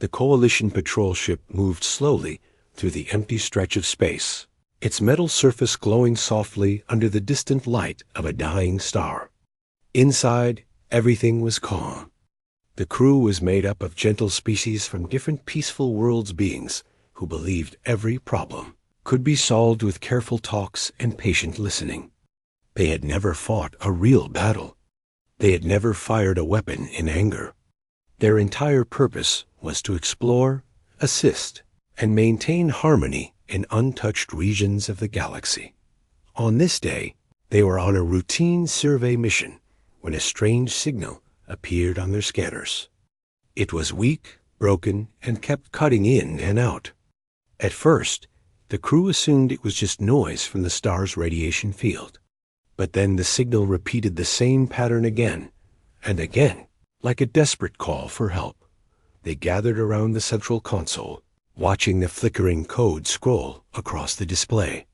The Coalition patrol ship moved slowly through the empty stretch of space, its metal surface glowing softly under the distant light of a dying star. Inside, everything was calm. The crew was made up of gentle species from different peaceful worlds beings who believed every problem could be solved with careful talks and patient listening. They had never fought a real battle. They had never fired a weapon in anger. Their entire purpose was to explore, assist, and maintain harmony in untouched regions of the galaxy. On this day, they were on a routine survey mission when a strange signal appeared on their scanners. It was weak, broken, and kept cutting in and out. At first, the crew assumed it was just noise from the star's radiation field. But then the signal repeated the same pattern again and again, like a desperate call for help. They gathered around the central console, watching the flickering code scroll across the display.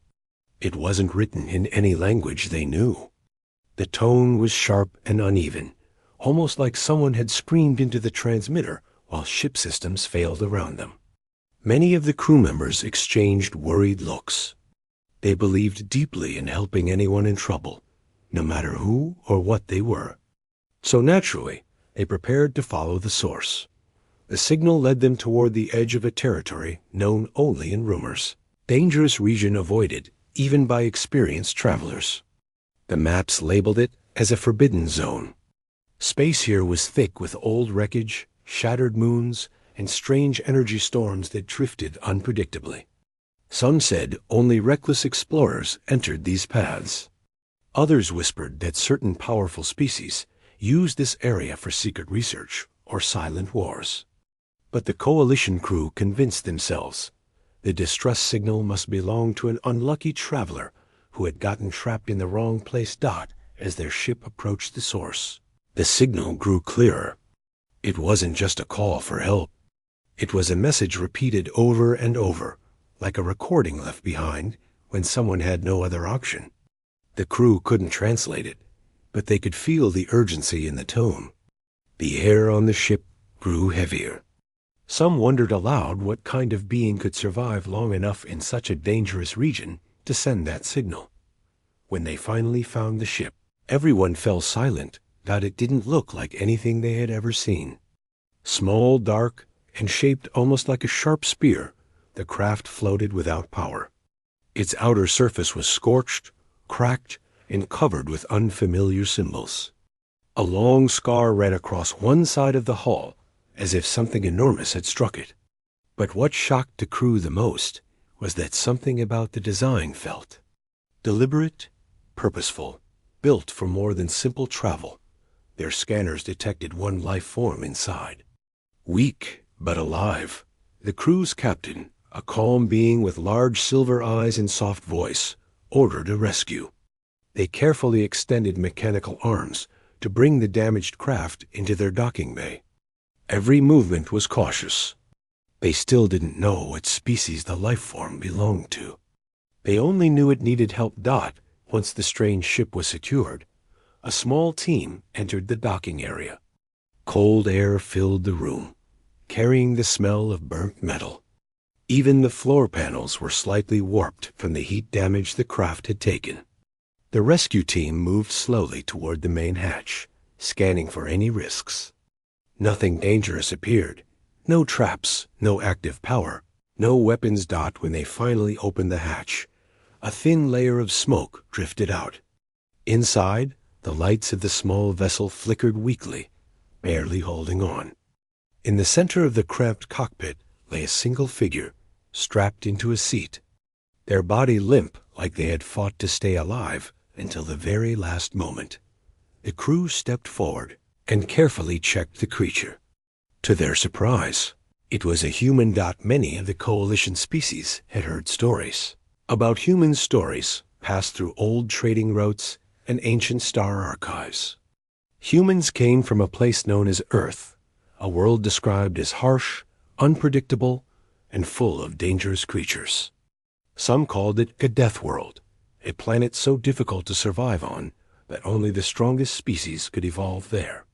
It wasn't written in any language they knew. The tone was sharp and uneven, almost like someone had screamed into the transmitter while ship systems failed around them. Many of the crew members exchanged worried looks. They believed deeply in helping anyone in trouble, no matter who or what they were. So naturally, they prepared to follow the source. The signal led them toward the edge of a territory known only in rumors, dangerous region avoided even by experienced travelers. The maps labeled it as a forbidden zone. Space here was thick with old wreckage, shattered moons, and strange energy storms that drifted unpredictably. Some said only reckless explorers entered these paths. Others whispered that certain powerful species used this area for secret research or silent wars. But the Coalition crew convinced themselves the distress signal must belong to an unlucky traveler who had gotten trapped in the wrong place. As their ship approached the source, the signal grew clearer. It wasn't just a call for help. It was a message repeated over and over, like a recording left behind when someone had no other option. The crew couldn't translate it, but they could feel the urgency in the tone. The air on the ship grew heavier. Some wondered aloud what kind of being could survive long enough in such a dangerous region to send that signal. When they finally found the ship, everyone fell silent that it didn't look like anything they had ever seen. Small, dark, and shaped almost like a sharp spear, the craft floated without power. Its outer surface was scorched, cracked, and covered with unfamiliar symbols. A long scar ran across one side of the hull, as if something enormous had struck it. But what shocked the crew the most was that something about the design felt deliberate, purposeful, built for more than simple travel. Their scanners detected one life form inside. Weak, but alive, the crew's captain, a calm being with large silver eyes and soft voice, ordered a rescue. They carefully extended mechanical arms to bring the damaged craft into their docking bay. Every movement was cautious. They still didn't know what species the life form belonged to. They only knew it needed help. Once the strange ship was secured, a small team entered the docking area. Cold air filled the room, carrying the smell of burnt metal. Even the floor panels were slightly warped from the heat damage the craft had taken. The rescue team moved slowly toward the main hatch, scanning for any risks. Nothing dangerous appeared. No traps, no active power, no weapons. When they finally opened the hatch, a thin layer of smoke drifted out. Inside, the lights of the small vessel flickered weakly, barely holding on. In the center of the cramped cockpit lay a single figure, strapped into a seat, their body limp like they had fought to stay alive until the very last moment. The crew stepped forward and carefully checked the creature. To their surprise, it was a human. Many of the Coalition species had heard stories about human stories passed through old trading routes and ancient star archives. Humans came from a place known as Earth, a world described as harsh, unpredictable, and full of dangerous creatures. Some called it a death world, a planet so difficult to survive on that only the strongest species could evolve there.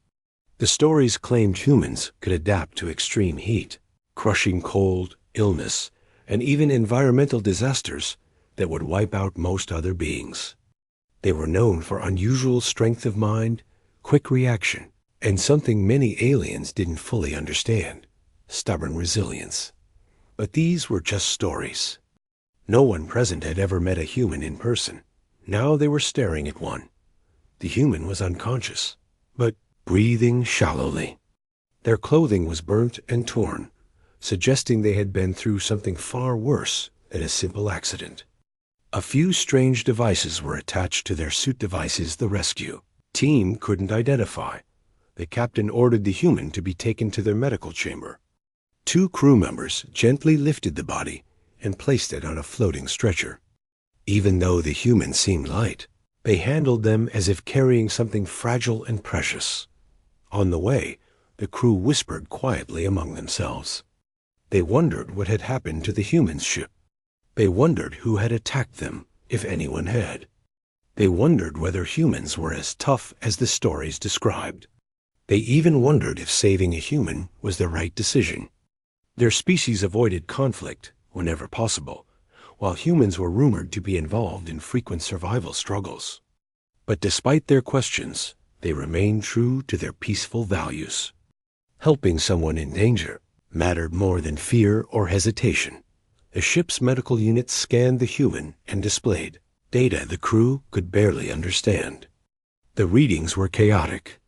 The stories claimed humans could adapt to extreme heat, crushing cold, illness, and even environmental disasters that would wipe out most other beings. They were known for unusual strength of mind, quick reaction, and something many aliens didn't fully understand: stubborn resilience. But these were just stories. No one present had ever met a human in person. Now they were staring at one. The human was unconscious, but breathing shallowly. Their clothing was burnt and torn, suggesting they had been through something far worse than a simple accident. A few strange devices were attached to their suit devices the rescue team couldn't identify. The captain ordered the human to be taken to their medical chamber. 2 crew members gently lifted the body and placed it on a floating stretcher. Even though the human seemed light, they handled them as if carrying something fragile and precious. On the way, the crew whispered quietly among themselves. They wondered what had happened to the human's ship. They wondered who had attacked them, if anyone had. They wondered whether humans were as tough as the stories described. They even wondered if saving a human was the right decision. Their species avoided conflict whenever possible, while humans were rumored to be involved in frequent survival struggles. But despite their questions, they remained true to their peaceful values. Helping someone in danger mattered more than fear or hesitation. The ship's medical unit scanned the human and displayed data the crew could barely understand. The readings were chaotic.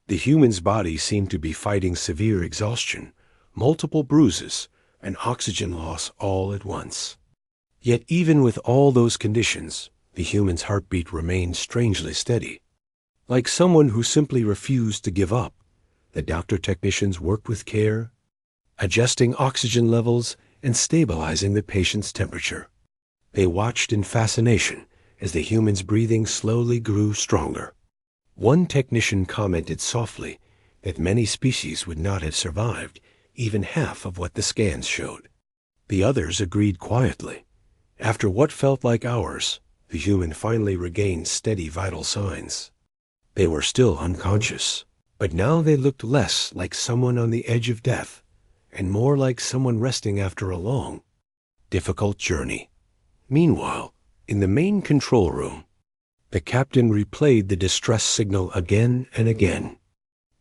The human's body seemed to be fighting severe exhaustion, multiple bruises, and oxygen loss all at once. Yet even with all those conditions, the human's heartbeat remained strangely steady. Like someone who simply refused to give up, the doctor-technicians worked with care, adjusting oxygen levels and stabilizing the patient's temperature. They watched in fascination as the human's breathing slowly grew stronger. One technician commented softly that many species would not have survived even half of what the scans showed. The others agreed quietly. After what felt like hours, the human finally regained steady vital signs. They were still unconscious, but now they looked less like someone on the edge of death and more like someone resting after a long, difficult journey. Meanwhile, in the main control room, the captain replayed the distress signal again and again.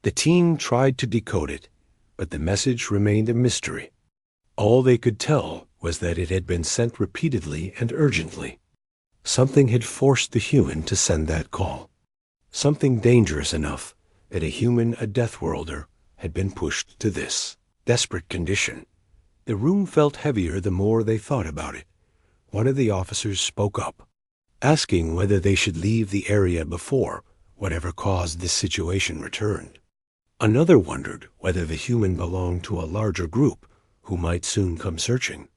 The team tried to decode it, but the message remained a mystery. All they could tell was that it had been sent repeatedly and urgently. Something had forced the human to send that call. Something dangerous enough that a Deathworlder, had been pushed to this desperate condition. The room felt heavier the more they thought about it. One of the officers spoke up, asking whether they should leave the area before whatever caused this situation returned. Another wondered whether the human belonged to a larger group who might soon come searching.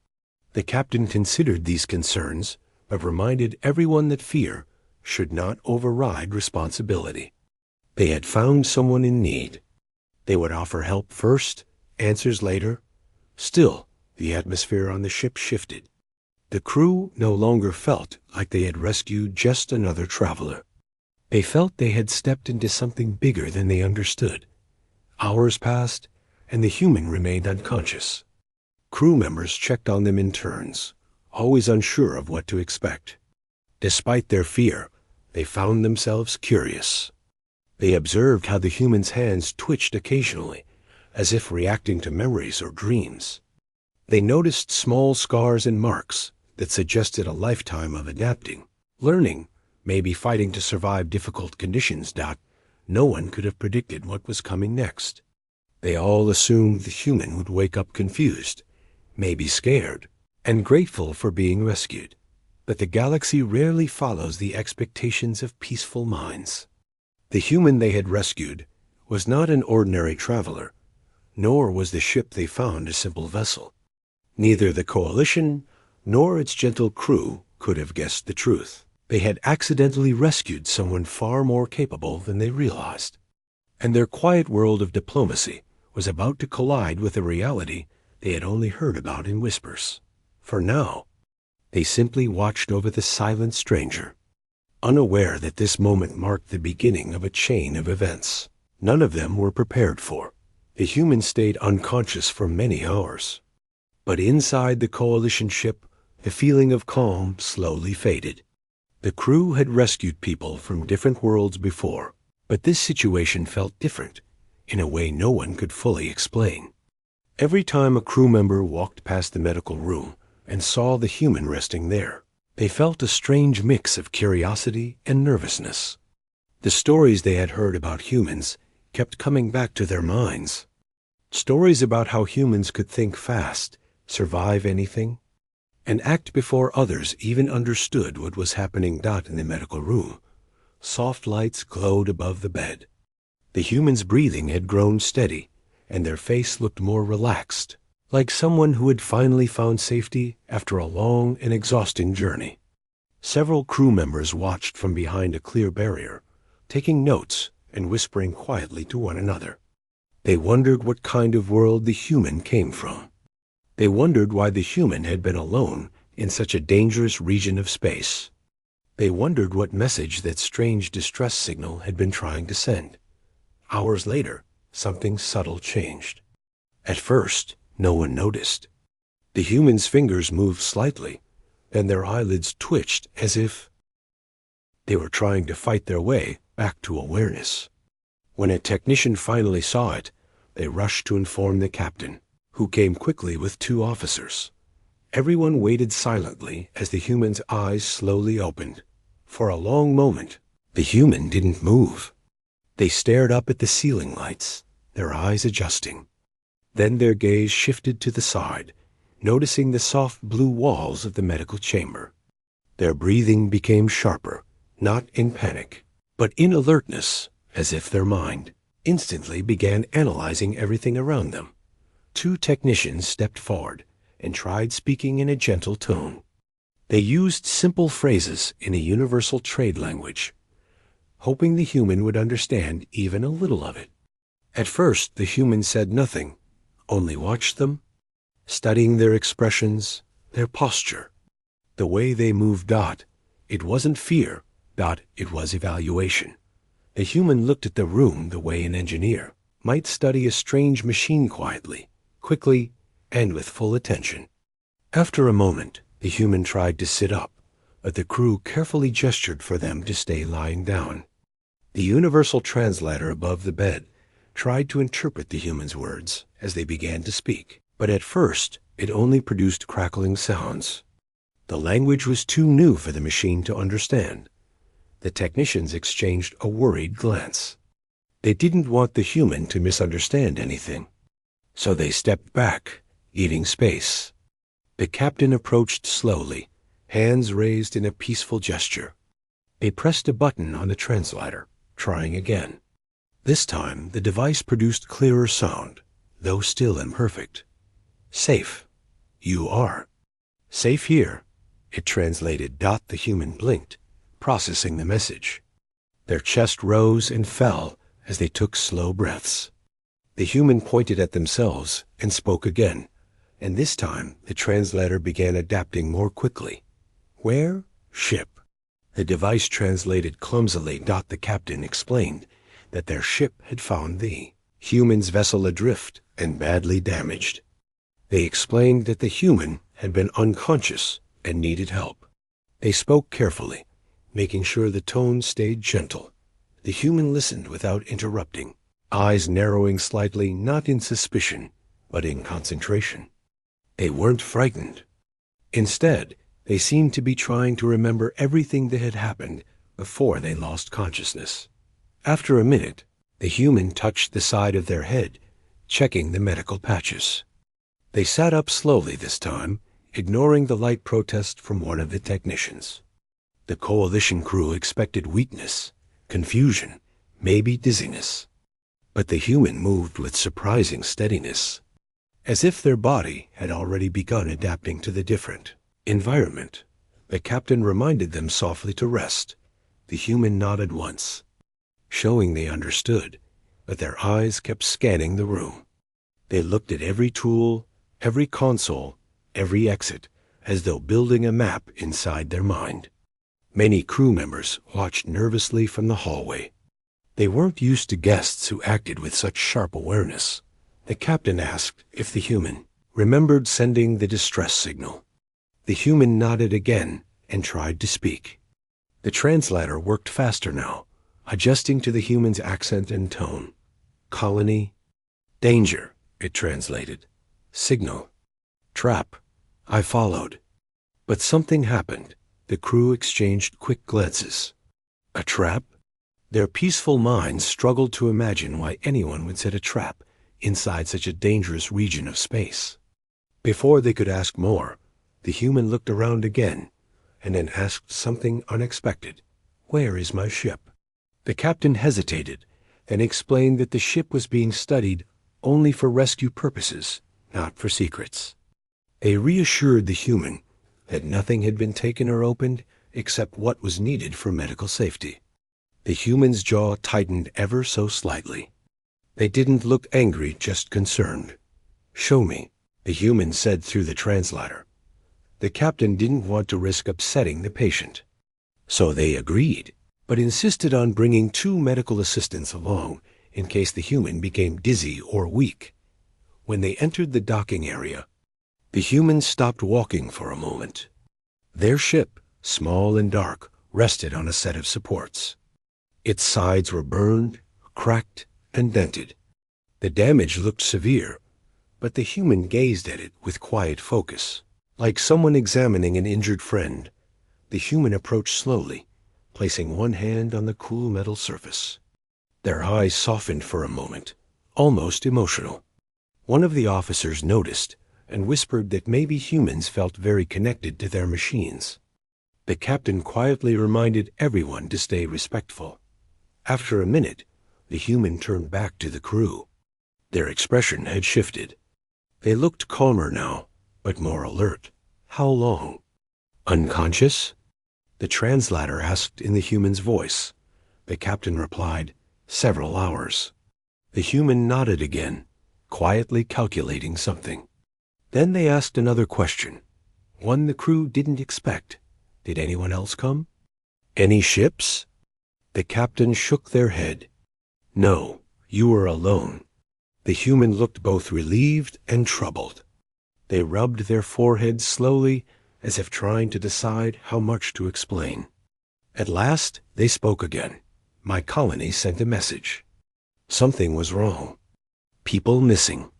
The captain considered these concerns, but reminded everyone that fear should not override responsibility. They had found someone in need. They would offer help first, answers later. Still, the atmosphere on the ship shifted. The crew no longer felt like they had rescued just another traveler. They felt they had stepped into something bigger than they understood. Hours passed, and the human remained unconscious. Crew members checked on them in turns, always unsure of what to expect. Despite their fear, they found themselves curious. They observed how the human's hands twitched occasionally, as if reacting to memories or dreams. They noticed small scars and marks that suggested a lifetime of adapting, learning, maybe fighting to survive difficult conditions. No one could have predicted what was coming next. They all assumed the human would wake up confused, maybe scared, and grateful for being rescued. But the galaxy rarely follows the expectations of peaceful minds. The human they had rescued was not an ordinary traveler, nor was the ship they found a simple vessel. Neither the Coalition nor its gentle crew could have guessed the truth. They had accidentally rescued someone far more capable than they realized. And their quiet world of diplomacy was about to collide with a reality they had only heard about in whispers. For now, they simply watched over the silent stranger, unaware that this moment marked the beginning of a chain of events none of them were prepared for. The humans stayed unconscious for many hours. But inside the Coalition ship, the feeling of calm slowly faded. The crew had rescued people from different worlds before, but this situation felt different, in a way no one could fully explain. Every time a crew member walked past the medical room and saw the human resting there, they felt a strange mix of curiosity and nervousness. The stories they had heard about humans kept coming back to their minds. Stories about how humans could think fast, survive anything, and act before others even understood what was happening. In the medical room, soft lights glowed above the bed. The human's breathing had grown steady, and their face looked more relaxed, like someone who had finally found safety after a long and exhausting journey. Several crew members watched from behind a clear barrier, taking notes and whispering quietly to one another. They wondered what kind of world the human came from. They wondered why the human had been alone in such a dangerous region of space. They wondered what message that strange distress signal had been trying to send. Hours later, something subtle changed. At first, no one noticed. The human's fingers moved slightly, then their eyelids twitched as if they were trying to fight their way back to awareness. When a technician finally saw it, they rushed to inform the captain, who came quickly with 2 officers. Everyone waited silently as the human's eyes slowly opened. For a long moment, the human didn't move. They stared up at the ceiling lights, their eyes adjusting. Then their gaze shifted to the side, noticing the soft blue walls of the medical chamber. Their breathing became sharper, not in panic, but in alertness, as if their mind instantly began analyzing everything around them. 2 technicians stepped forward and tried speaking in a gentle tone. They used simple phrases in a universal trade language, hoping the human would understand even a little of it. At first, the human said nothing, only watched them, studying their expressions, their posture, the way they moved. It wasn't fear. It was evaluation. The human looked at the room the way an engineer might study a strange machine quietly, quickly, and with full attention. After a moment, the human tried to sit up, but the crew carefully gestured for them to stay lying down. The universal translator above the bed tried to interpret the human's words as they began to speak, but at first it only produced crackling sounds. The language was too new for the machine to understand. The technicians exchanged a worried glance. They didn't want the human to misunderstand anything, so they stepped back, giving space. The captain approached slowly, hands raised in a peaceful gesture. They pressed a button on the translator, trying again. This time, the device produced clearer sound, though still imperfect. Safe. You are. Safe here, it translated. The human blinked, processing the message. Their chest rose and fell as they took slow breaths. The human pointed at themselves and spoke again, and this time the translator began adapting more quickly. Where? Ship. The device translated clumsily. The captain explained that their ship had found the human's vessel adrift and badly damaged. They explained that the human had been unconscious and needed help. They spoke carefully, making sure the tone stayed gentle. The human listened without interrupting, eyes narrowing slightly, not in suspicion, but in concentration. They weren't frightened. Instead, they seemed to be trying to remember everything that had happened before they lost consciousness. After a minute, the human touched the side of their head, checking the medical patches. They sat up slowly this time, ignoring the light protest from one of the technicians. The Coalition crew expected weakness, confusion, maybe dizziness. But the human moved with surprising steadiness, as if their body had already begun adapting to the different environment. The captain reminded them softly to rest. The human nodded once, showing they understood, but their eyes kept scanning the room. They looked at every tool, every console, every exit, as though building a map inside their mind. Many crew members watched nervously from the hallway. They weren't used to guests who acted with such sharp awareness. The captain asked if the human remembered sending the distress signal. The human nodded again and tried to speak. The translator worked faster now, adjusting to the human's accent and tone. Colony. Danger, it translated. Signal. Trap. I followed. But something happened. The crew exchanged quick glances. A trap? Their peaceful minds struggled to imagine why anyone would set a trap inside such a dangerous region of space. Before they could ask more, the human looked around again and then asked something unexpected. Where is my ship? The captain hesitated, then explained that the ship was being studied only for rescue purposes, not for secrets. They reassured the human that nothing had been taken or opened except what was needed for medical safety. The human's jaw tightened ever so slightly. They didn't look angry, just concerned. Show me, the human said through the translator. The captain didn't want to risk upsetting the patient. So they agreed, but insisted on bringing 2 medical assistants along in case the human became dizzy or weak. When they entered the docking area, the humans stopped walking for a moment. Their ship, small and dark, rested on a set of supports. Its sides were burned, cracked, and dented. The damage looked severe, but the human gazed at it with quiet focus. Like someone examining an injured friend, the human approached slowly, placing one hand on the cool metal surface. Their eyes softened for a moment, almost emotional. One of the officers noticed and whispered that maybe humans felt very connected to their machines. The captain quietly reminded everyone to stay respectful. After a minute, the human turned back to the crew. Their expression had shifted. They looked calmer now, but more alert. How long? Unconscious? The translator asked in the human's voice. The captain replied, several hours. The human nodded again, quietly calculating something. Then they asked another question, one the crew didn't expect. Did anyone else come? Any ships? The captain shook their head. No, you were alone. The human looked both relieved and troubled. They rubbed their foreheads slowly, as if trying to decide how much to explain. At last, they spoke again. My colony sent a message. Something was wrong. People missing.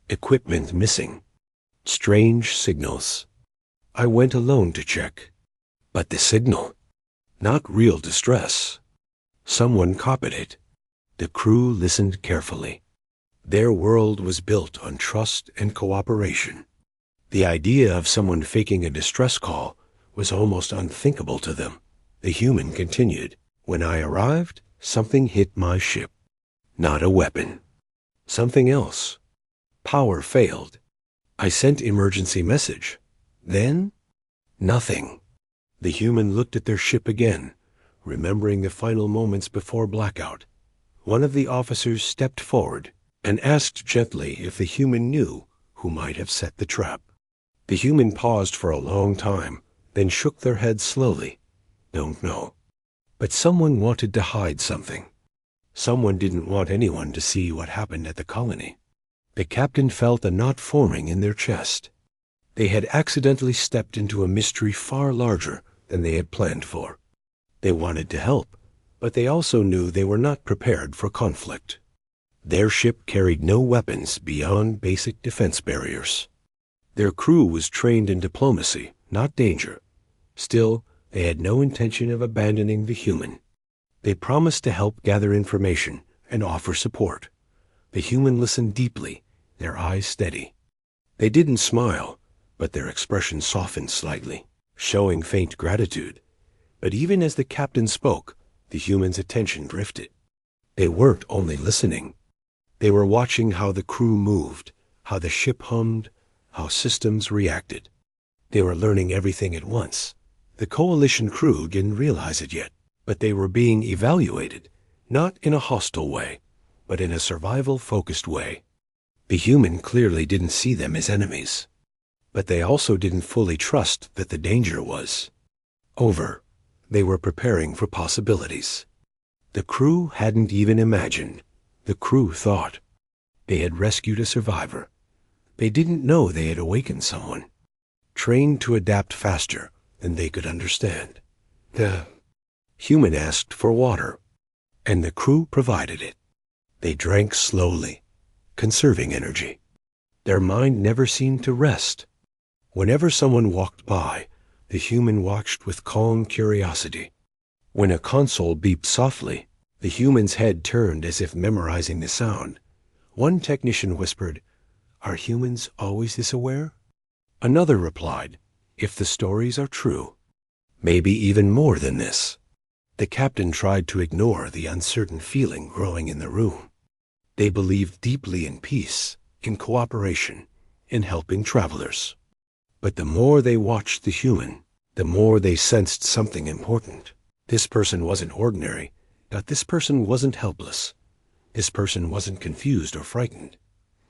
Equipment missing. Strange signals. I went alone to check. But the signal, not real distress. Someone copied it. The crew listened carefully. Their world was built on trust and cooperation. The idea of someone faking a distress call was almost unthinkable to them. The human continued. When I arrived, something hit my ship. Not a weapon. Something else. Power failed. I sent emergency message. Then, nothing. The human looked at their ship again, remembering the final moments before blackout. One of the officers stepped forward and asked gently if the human knew who might have set the trap. The human paused for a long time, then shook their heads slowly. Don't know. But someone wanted to hide something. Someone didn't want anyone to see what happened at the colony. The captain felt a knot forming in their chest. They had accidentally stepped into a mystery far larger than they had planned for. They wanted to help, but they also knew they were not prepared for conflict. Their ship carried no weapons beyond basic defense barriers. Their crew was trained in diplomacy, not danger. Still, they had no intention of abandoning the human. They promised to help gather information and offer support. The human listened deeply, their eyes steady. They didn't smile, but their expression softened slightly, showing faint gratitude. But even as the captain spoke, the human's attention drifted. They weren't only listening. They were watching how the crew moved, how the ship hummed, how systems reacted. They were learning everything at once. The coalition crew didn't realize it yet, but they were being evaluated, not in a hostile way, but in a survival-focused way. The human clearly didn't see them as enemies, but they also didn't fully trust that the danger was over. They were preparing for possibilities. The crew hadn't even imagined. The crew thought. They had rescued a survivor. They didn't know they had awakened someone, trained to adapt faster than they could understand. The human asked for water, and the crew provided it. They drank slowly, conserving energy. Their mind never seemed to rest. Whenever someone walked by, the human watched with calm curiosity. When a console beeped softly, the human's head turned as if memorizing the sound. One technician whispered, "Are humans always this aware?" Another replied, "If the stories are true, maybe even more than this." The captain tried to ignore the uncertain feeling growing in the room. They believed deeply in peace, in cooperation, in helping travelers. But the more they watched the human, the more they sensed something important. This person wasn't ordinary. This person wasn't helpless. This person wasn't confused or frightened.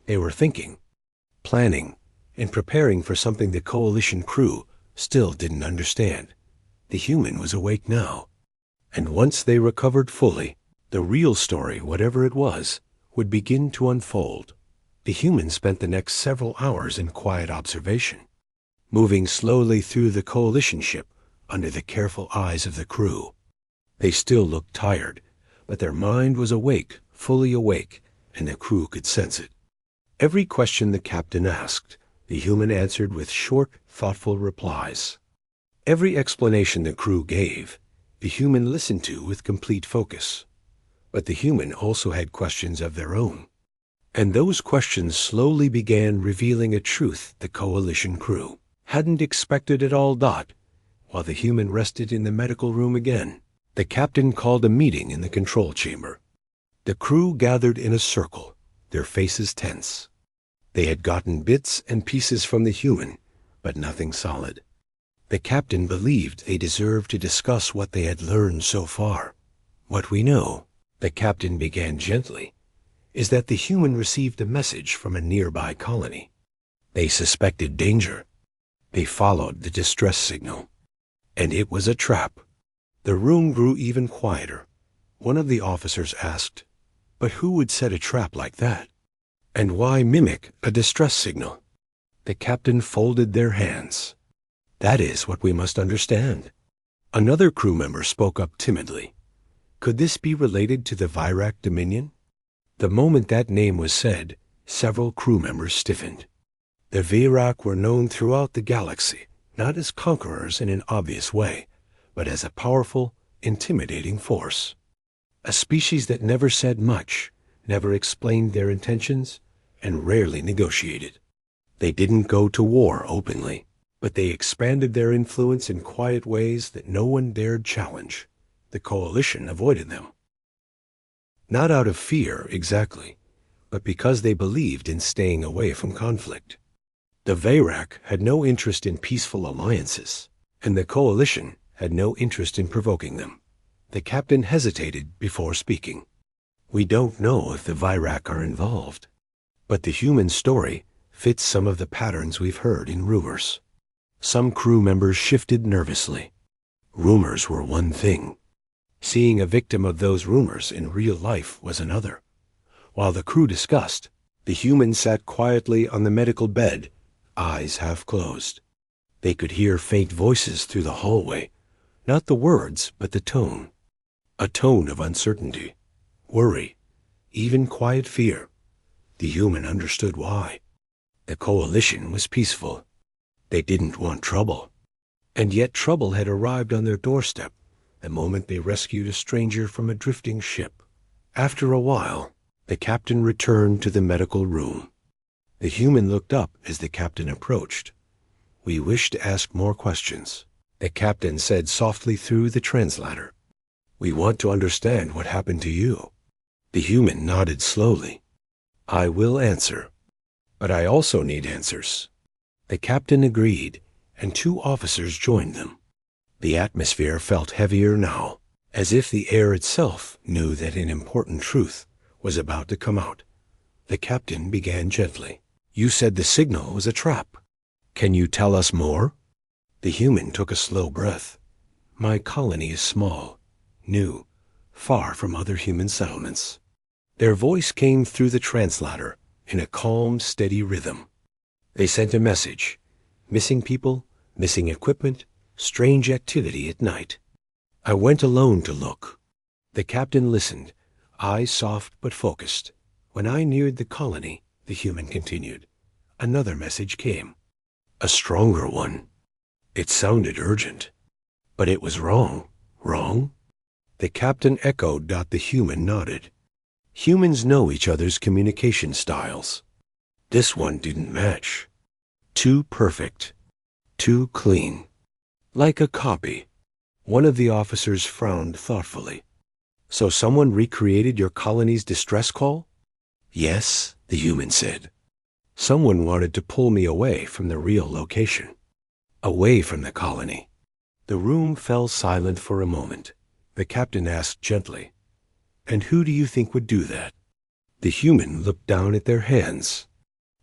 They were thinking, planning, and preparing for something the coalition crew still didn't understand. The human was awake now. And once they recovered fully, the real story, whatever it was, would begin to unfold. The human spent the next several hours in quiet observation, moving slowly through the coalition ship under the careful eyes of the crew. They still looked tired, but their mind was awake, fully awake, and the crew could sense it. Every question the captain asked, the human answered with short, thoughtful replies. Every explanation the crew gave, the human listened to with complete focus. But the human also had questions of their own. And those questions slowly began revealing a truth the coalition crew hadn't expected at all. While the human rested in the medical room again, the captain called a meeting in the control chamber. The crew gathered in a circle, their faces tense. They had gotten bits and pieces from the human, but nothing solid. The captain believed they deserved to discuss what they had learned so far. "What we know," the captain began gently, "is that the human received a message from a nearby colony. They suspected danger. They followed the distress signal. And it was a trap." The room grew even quieter. One of the officers asked, "But who would set a trap like that? And why mimic a distress signal?" The captain folded their hands. "That is what we must understand." Another crew member spoke up timidly. Could this be related to the Virac Dominion? The moment that name was said, several crew members stiffened. The Virac were known throughout the galaxy, not as conquerors in an obvious way, but as a powerful, intimidating force. A species that never said much, never explained their intentions, and rarely negotiated. They didn't go to war openly, but they expanded their influence in quiet ways that no one dared challenge. The coalition avoided them. Not out of fear, exactly, but because they believed in staying away from conflict. The Virac had no interest in peaceful alliances, and the coalition had no interest in provoking them. The captain hesitated before speaking. "We don't know if the Virac are involved, but the human story fits some of the patterns we've heard in rumors." Some crew members shifted nervously. Rumors were one thing. Seeing a victim of those rumors in real life was another. While the crew discussed, the human sat quietly on the medical bed, eyes half closed. They could hear faint voices through the hallway, not the words, but the tone. A tone of uncertainty, worry, even quiet fear. The human understood why. The coalition was peaceful. They didn't want trouble. And yet trouble had arrived on their doorstep the moment they rescued a stranger from a drifting ship. After a while, the captain returned to the medical room. The human looked up as the captain approached. "We wish to ask more questions," the captain said softly through the translator. "We want to understand what happened to you." The human nodded slowly. "I will answer, but I also need answers." The captain agreed, and two officers joined them. The atmosphere felt heavier now, as if the air itself knew that an important truth was about to come out. The captain began gently. "You said the signal was a trap. Can you tell us more?" The human took a slow breath. "My colony is small, new, far from other human settlements." Their voice came through the translator, in a calm, steady rhythm. They sent a message. Missing people, missing equipment, strange activity at night. I went alone to look. The captain listened, eyes soft but focused. When I neared the colony, the human continued, another message came. A stronger one. It sounded urgent. But it was wrong. Wrong? The captain echoed. The human nodded. Humans know each other's communication styles. This one didn't match. Too perfect. Too clean. Like a copy. One of the officers frowned thoughtfully. So someone recreated your colony's distress call? Yes, the human said. Someone wanted to pull me away from the real location. Away from the colony. The room fell silent for a moment. The captain asked gently, "And who do you think would do that?" The human looked down at their hands.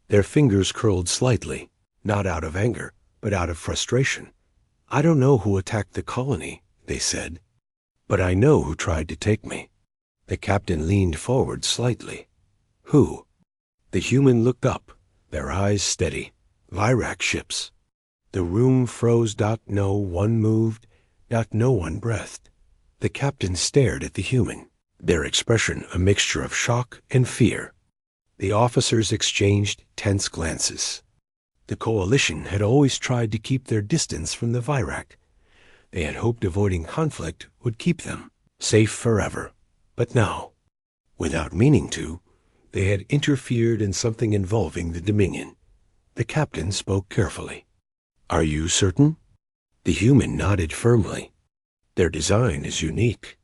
Their fingers curled slightly, not out of anger, but out of frustration. "I don't know who attacked the colony," they said, "but I know who tried to take me." The captain leaned forward slightly. "Who?" The human looked up, their eyes steady. "Virac ships." The room froze. No one moved. No one breathed. The captain stared at the human, their expression a mixture of shock and fear. The officers exchanged tense glances. The coalition had always tried to keep their distance from the Virac. They had hoped avoiding conflict would keep them safe forever. But now, without meaning to, they had interfered in something involving the Dominion. The captain spoke carefully. "Are you certain?" The human nodded firmly. "Their design is unique.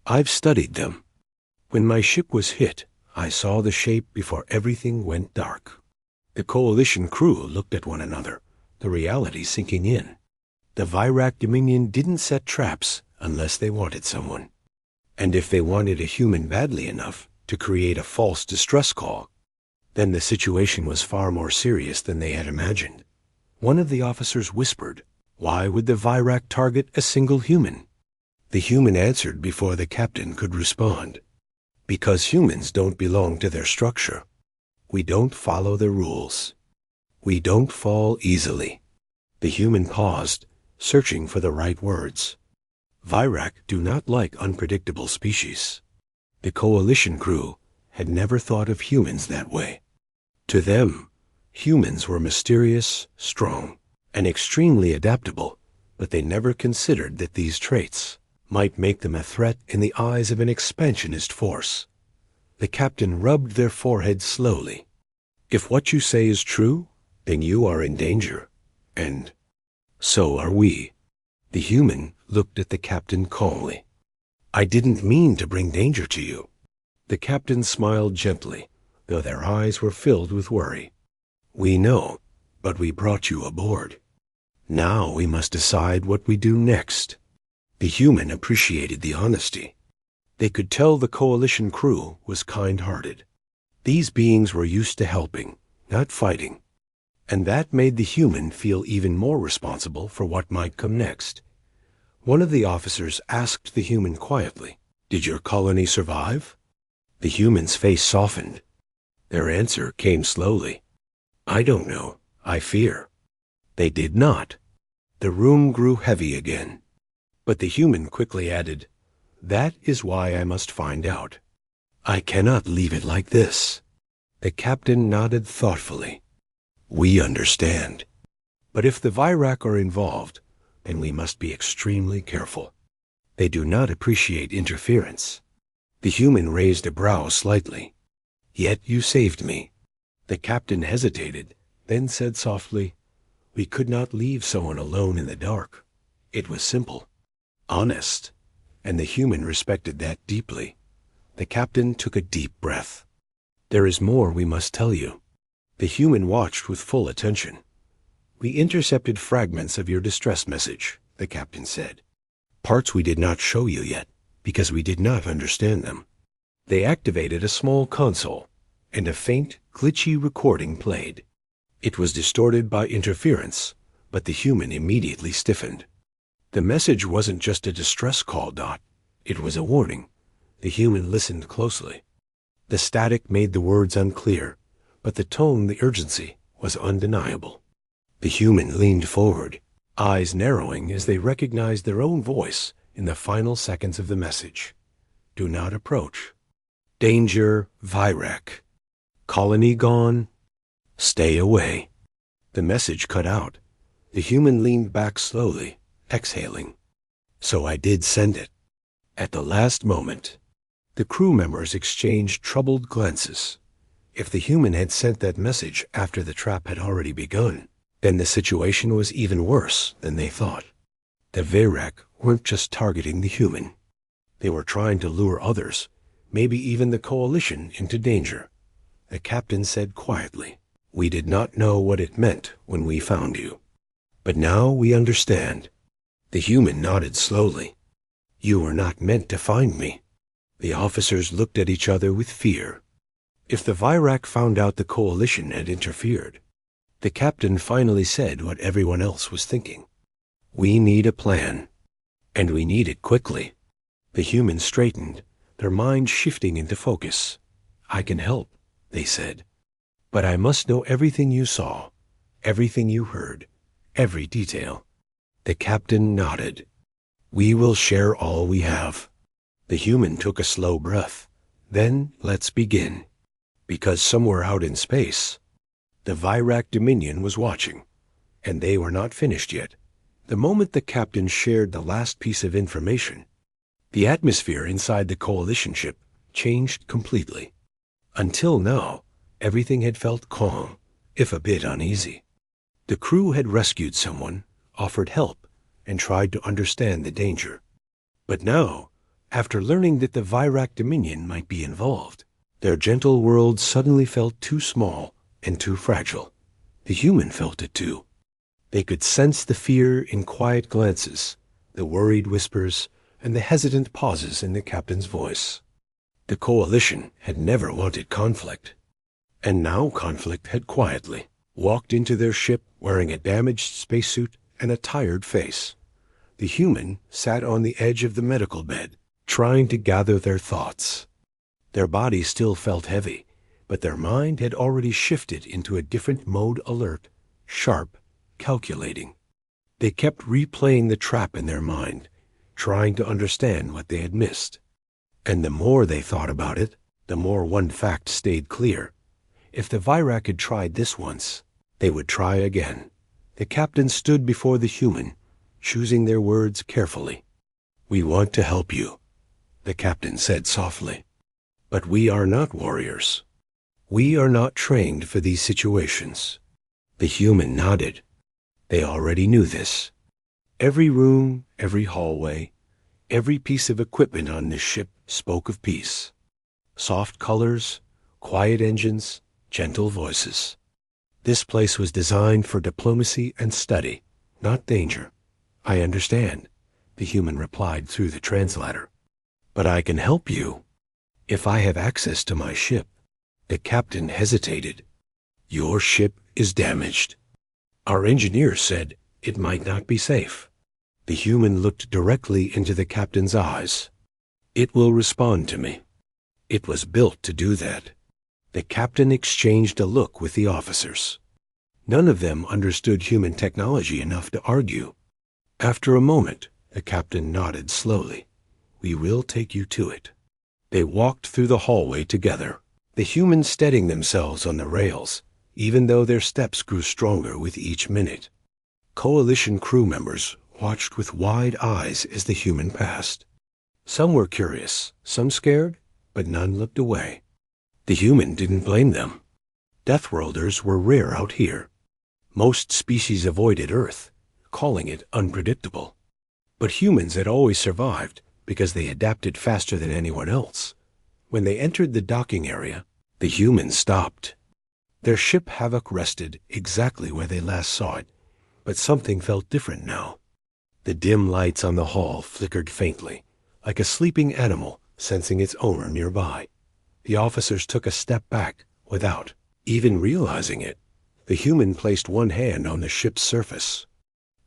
I've studied them. When my ship was hit, I saw the shape before everything went dark." The coalition crew looked at one another, the reality sinking in. The Virac Dominion didn't set traps unless they wanted someone. And if they wanted a human badly enough to create a false distress call, then the situation was far more serious than they had imagined. One of the officers whispered, "Why would the Virac target a single human?" The human answered before the captain could respond. "Because humans don't belong to their structure. We don't follow the rules. We don't fall easily." The human paused, searching for the right words. Virac do not like unpredictable species. The coalition crew had never thought of humans that way. To them, humans were mysterious, strong, and extremely adaptable, but they never considered that these traits might make them a threat in the eyes of an expansionist force. The captain rubbed their foreheads slowly. "If what you say is true, then you are in danger, and so are we." The human looked at the captain calmly. "I didn't mean to bring danger to you." The captain smiled gently, though their eyes were filled with worry. "We know, but we brought you aboard. Now we must decide what we do next." The human appreciated the honesty. They could tell the coalition crew was kind-hearted. These beings were used to helping, not fighting. And that made the human feel even more responsible for what might come next. One of the officers asked the human quietly, "Did your colony survive?" The human's face softened. Their answer came slowly. "I don't know. I fear." They did not. The room grew heavy again. But the human quickly added, "That is why I must find out. I cannot leave it like this." The captain nodded thoughtfully. "We understand. But if the Virac are involved, then we must be extremely careful. They do not appreciate interference." The human raised a brow slightly. "Yet you saved me." The captain hesitated, then said softly, "We could not leave someone alone in the dark." It was simple, honest, and the human respected that deeply. The captain took a deep breath. "There is more we must tell you." The human watched with full attention. "We intercepted fragments of your distress message," the captain said. "Parts we did not show you yet, because we did not understand them." They activated a small console, and a faint, glitchy recording played. It was distorted by interference, but the human immediately stiffened. The message wasn't just a distress call, Dot. It was a warning. The human listened closely. The static made the words unclear, but the tone, the urgency, was undeniable. The human leaned forward, eyes narrowing as they recognized their own voice in the final seconds of the message. Do not approach. Danger, Virac. Colony gone. Stay away. The message cut out. The human leaned back slowly, exhaling. So I did send it. At the last moment, the crew members exchanged troubled glances. If the human had sent that message after the trap had already begun, then the situation was even worse than they thought. The Virac weren't just targeting the human. They were trying to lure others, maybe even the Coalition, into danger. The captain said quietly, "We did not know what it meant when we found you. But now we understand." The human nodded slowly. "You were not meant to find me." The officers looked at each other with fear. If the Virac found out the Coalition had interfered, the captain finally said what everyone else was thinking. "We need a plan, and we need it quickly." The humans straightened, their minds shifting into focus. "I can help," they said. "But I must know everything you saw, everything you heard, every detail." The captain nodded. "We will share all we have." The human took a slow breath. "Then let's begin." Because somewhere out in space, the Virac Dominion was watching, and they were not finished yet. The moment the captain shared the last piece of information, the atmosphere inside the Coalition ship changed completely. Until now, everything had felt calm, if a bit uneasy. The crew had rescued someone, offered help, and tried to understand the danger. But now, after learning that the Virac Dominion might be involved, their gentle world suddenly felt too small and too fragile. The human felt it too. They could sense the fear in quiet glances, the worried whispers, and the hesitant pauses in the captain's voice. The Coalition had never wanted conflict. And now conflict had quietly walked into their ship wearing a damaged spacesuit and a tired face. The human sat on the edge of the medical bed, trying to gather their thoughts. Their body still felt heavy, but their mind had already shifted into a different mode, alert, sharp, calculating. They kept replaying the trap in their mind, trying to understand what they had missed. And the more they thought about it, the more one fact stayed clear. If the Virac had tried this once, they would try again. The captain stood before the human, choosing their words carefully. "We want to help you," the captain said softly. "But we are not warriors. We are not trained for these situations." The human nodded. They already knew this. Every room, every hallway, every piece of equipment on this ship spoke of peace. Soft colors, quiet engines, gentle voices. This place was designed for diplomacy and study, not danger. "I understand," the human replied through the translator. "But I can help you if I have access to my ship." The captain hesitated. "Your ship is damaged. Our engineer said it might not be safe." The human looked directly into the captain's eyes. "It will respond to me. It was built to do that." The captain exchanged a look with the officers. None of them understood human technology enough to argue. After a moment, the captain nodded slowly. "We will take you to it." They walked through the hallway together, the humans steadying themselves on the rails, even though their steps grew stronger with each minute. Coalition crew members watched with wide eyes as the human passed. Some were curious, some scared, but none looked away. The human didn't blame them. Deathworlders were rare out here. Most species avoided Earth, calling it unpredictable. But humans had always survived because they adapted faster than anyone else. When they entered the docking area, the humans stopped. Their ship Havoc rested exactly where they last saw it, but something felt different now. The dim lights on the hall flickered faintly, like a sleeping animal sensing its owner nearby. The officers took a step back without even realizing it. The human placed one hand on the ship's surface.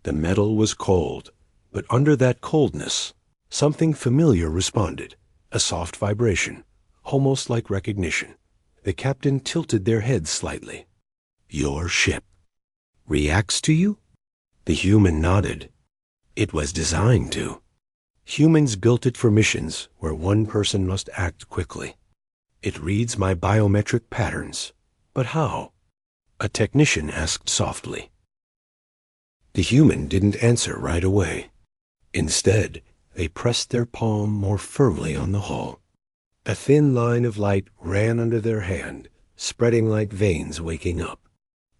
The metal was cold, but under that coldness, something familiar responded, a soft vibration, almost like recognition. The captain tilted their heads slightly. Your ship reacts to you? The human nodded. It was designed to. Humans built it for missions where one person must act quickly. It reads my biometric patterns. But how? A technician asked softly. The human didn't answer right away. Instead, they pressed their palm more firmly on the hull. A thin line of light ran under their hand, spreading like veins waking up.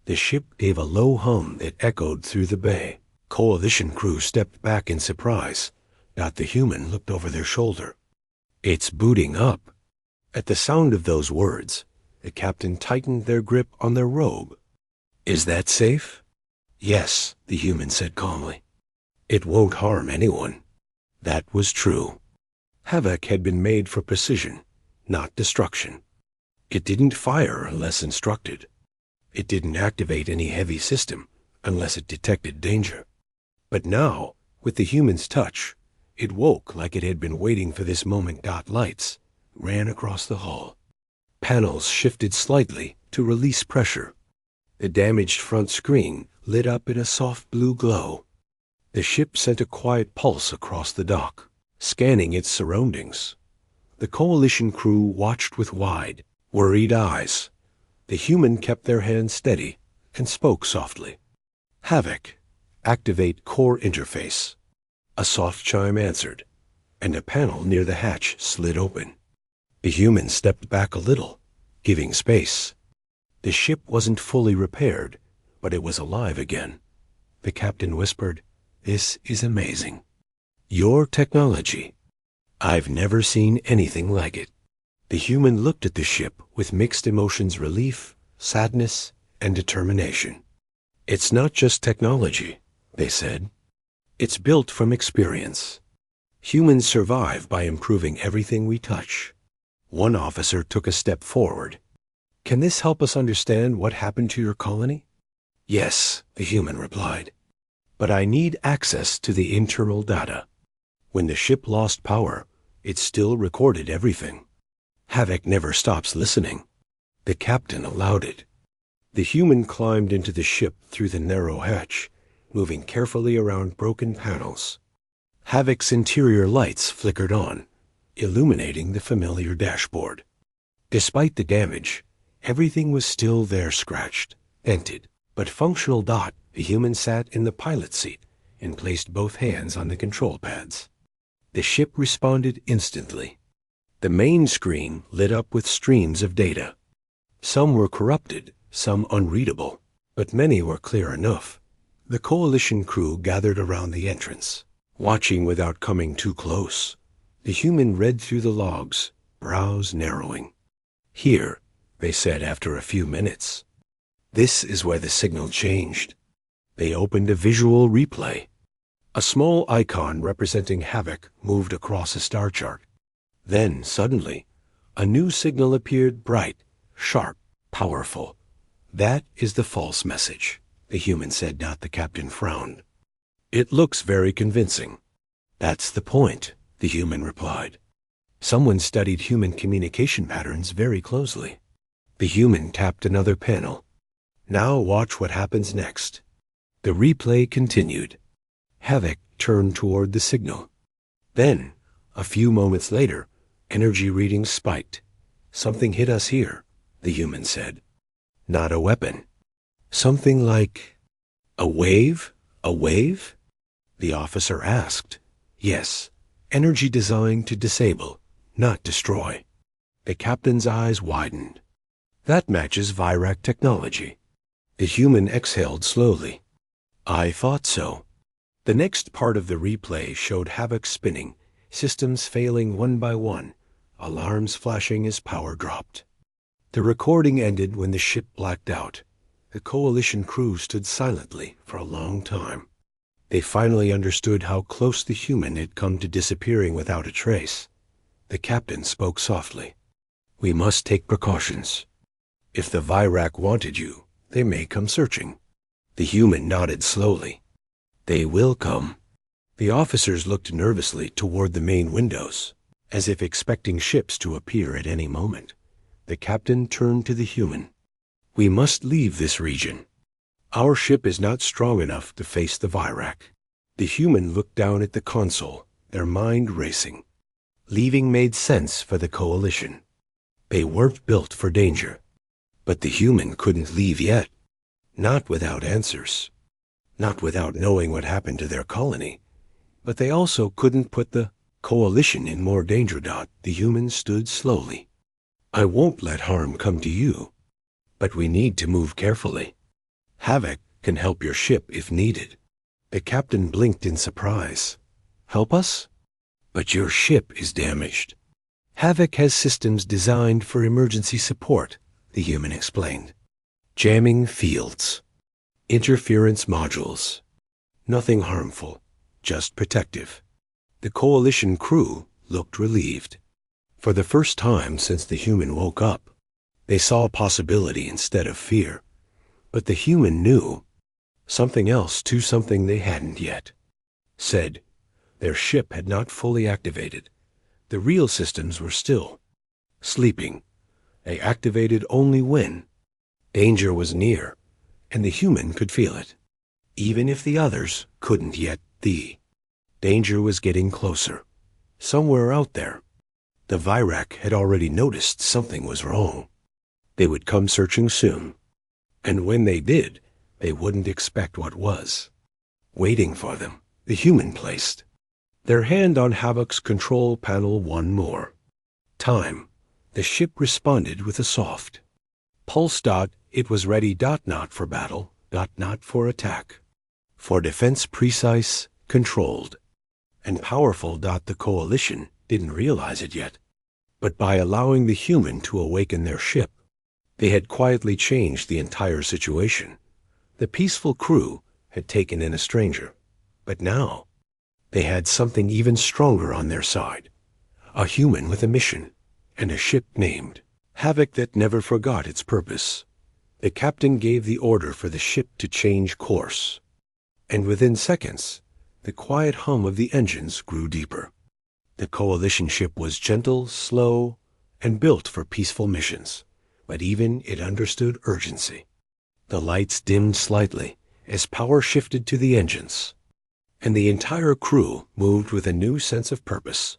The ship gave a low hum that echoed through the bay. Coalition crew stepped back in surprise. The human looked over their shoulder. It's booting up. At the sound of those words, the captain tightened their grip on their robe. Is that safe? Yes, the human said calmly. It won't harm anyone. That was true. Havoc had been made for precision, not destruction. It didn't fire unless instructed. It didn't activate any heavy system unless it detected danger. But now, with the human's touch, it woke like it had been waiting for this moment. Lights ran across the hull. Panels shifted slightly to release pressure. The damaged front screen lit up in a soft blue glow. The ship sent a quiet pulse across the dock, scanning its surroundings. The Coalition crew watched with wide, worried eyes. The human kept their hands steady and spoke softly. Havoc, activate core interface. A soft chime answered, and a panel near the hatch slid open. The human stepped back a little, giving space. The ship wasn't fully repaired, but it was alive again. The captain whispered, This is amazing. Your technology. I've never seen anything like it. The human looked at the ship with mixed emotions: relief, sadness, and determination. It's not just technology, they said. It's built from experience. Humans survive by improving everything we touch. One officer took a step forward. Can this help us understand what happened to your colony? Yes, the human replied. But I need access to the internal data. When the ship lost power, it still recorded everything. Havoc never stops listening. The captain allowed it. The human climbed into the ship through the narrow hatch, moving carefully around broken panels. Havoc's interior lights flickered on, illuminating the familiar dashboard. Despite the damage, everything was still there, scratched, dented, but functional. The human sat in the pilot seat and placed both hands on the control pads. The ship responded instantly. The main screen lit up with streams of data. Some were corrupted, some unreadable, but many were clear enough. The Coalition crew gathered around the entrance, watching without coming too close. The human read through the logs, brows narrowing. Here, they said after a few minutes. This is where the signal changed. They opened a visual replay. A small icon representing Havoc moved across a star chart. Then, suddenly, a new signal appeared, bright, sharp, powerful. That is the false message, the human said. The captain frowned. It looks very convincing. That's the point, the human replied. Someone studied human communication patterns very closely. The human tapped another panel. Now watch what happens next. The replay continued. Havoc turned toward the signal. Then, a few moments later, energy readings spiked. Something hit us here, the human said. Not a weapon. Something like a wave? A wave? The officer asked. Yes, energy designed to disable, not destroy. The captain's eyes widened. That matches Virac technology. The human exhaled slowly. I thought so. The next part of the replay showed Havoc spinning, systems failing one by one, alarms flashing as power dropped. The recording ended when the ship blacked out. The Coalition crew stood silently for a long time. They finally understood how close the human had come to disappearing without a trace. The captain spoke softly. We must take precautions. If the Virac wanted you, they may come searching. The human nodded slowly. They will come. The officers looked nervously toward the main windows, as if expecting ships to appear at any moment. The captain turned to the human. "We must leave this region. Our ship is not strong enough to face the Virac." The human looked down at the console, their mind racing. Leaving made sense for the Coalition. They weren't built for danger. But the human couldn't leave yet. Not without answers. Not without knowing what happened to their colony. But they also couldn't put the Coalition in more danger. The human stood slowly. "I won't let harm come to you. But we need to move carefully. Havoc can help your ship if needed." The captain blinked in surprise. "Help us? But your ship is damaged." "Havoc has systems designed for emergency support," the human explained. "Jamming fields. Interference modules. Nothing harmful, just protective." The Coalition crew looked relieved. For the first time since the human woke up, they saw possibility instead of fear. But the human knew something else to something they hadn't yet. Said their ship had not fully activated. The real systems were still sleeping. They activated only when danger was near, and the human could feel it. Even if the others couldn't yet, the danger was getting closer. Somewhere out there, the Virac had already noticed something was wrong. They would come searching soon. And when they did, they wouldn't expect what was waiting for them. The human placed their hand on Havoc's control panel one more time. The ship responded with a soft pulse. It was ready. Not for battle. Not for attack. For defense, precise, controlled, and powerful. The Coalition didn't realize it yet. But by allowing the human to awaken their ship, they had quietly changed the entire situation. The peaceful crew had taken in a stranger, but now they had something even stronger on their side. A human with a mission, and a ship named Havoc that never forgot its purpose. The captain gave the order for the ship to change course, and within seconds, the quiet hum of the engines grew deeper. The Coalition ship was gentle, slow, and built for peaceful missions, but even it understood urgency. The lights dimmed slightly as power shifted to the engines, and the entire crew moved with a new sense of purpose.